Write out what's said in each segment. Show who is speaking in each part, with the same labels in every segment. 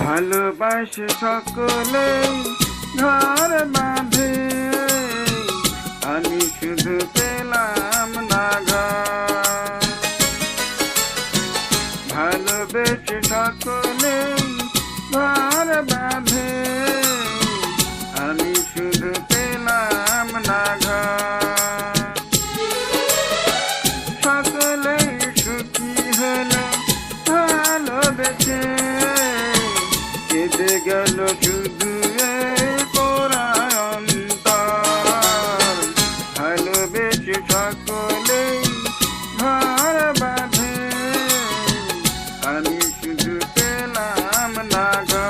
Speaker 1: ভালোবাসে সকলেই ঘর বাঁধে, আমি শুধু পেলাম না ঘর। ভালোবেসে সকলেই ঘর বাঁধে, আমি শুধু পেলাম না ঘর। সকলেই সুখী হলো ভালোবেসে, কেঁদে গেল শুধু পোড়ায় অন্তর। ভালোবেসে সকলেই ঘর বাঁধে, আমি শুধু পেলাম না ঘর।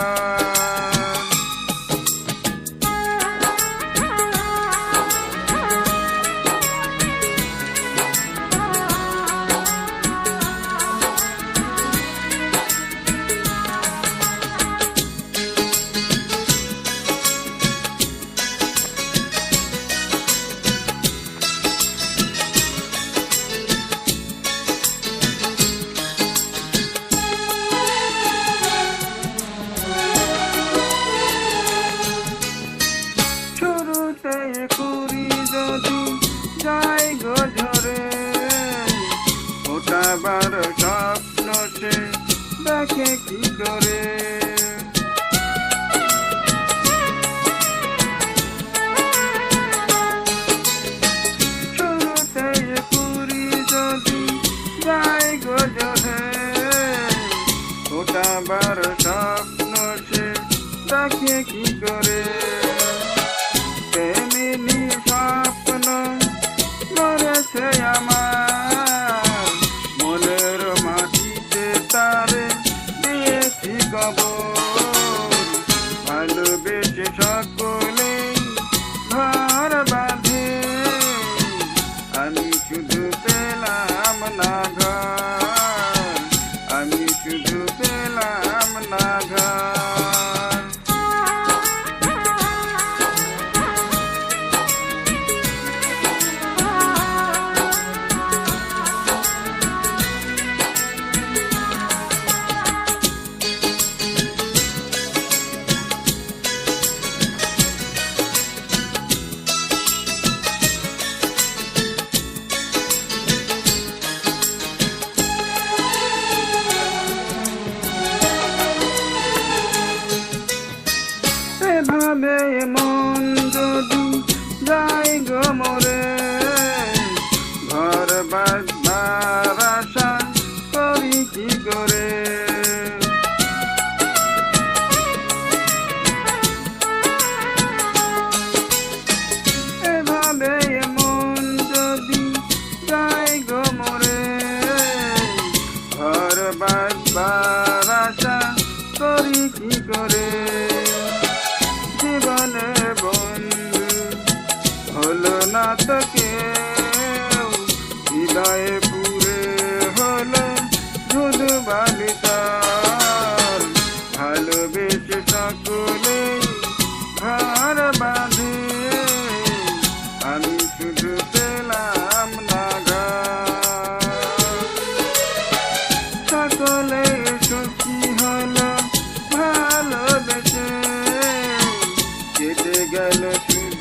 Speaker 1: করি যদি যাই গো ঝরে, ওঠাবার স্বপ্ন সে দেখে কি করে। শুরুতে করি যদি যাই গো ঝরে, ওঠাবার স্বপ্ন সে দেখে কি করে। তেমনি স্বপ্ন মরেছে আমার, মনের মাটিতে তারে দিয়েছি কবর। ভালোবেসে সকলেই ঘর বাঁধে, আমি শুধু পেলাম না ঘর, আমি শুধু পেলাম না ঘর। এভাবে মন যদি যাই গো মরে, ঘর বাঁধবার আশা করি কি করে। এভাবে মন যদি যাই গো মরে, ঘর বাঁধবার আশা করি কি করে। জীবনে বন্ধু হলো না তো কেউ, হৃদয়ে পুরে হলো ধুধু বালিতার। ভালোবেসে সকলেই ঘর বাঁধে, আমি শুধু পেলাম না ঘর। সকলে সুখী হলো ভালোবেসে, কেটে গেল শুধু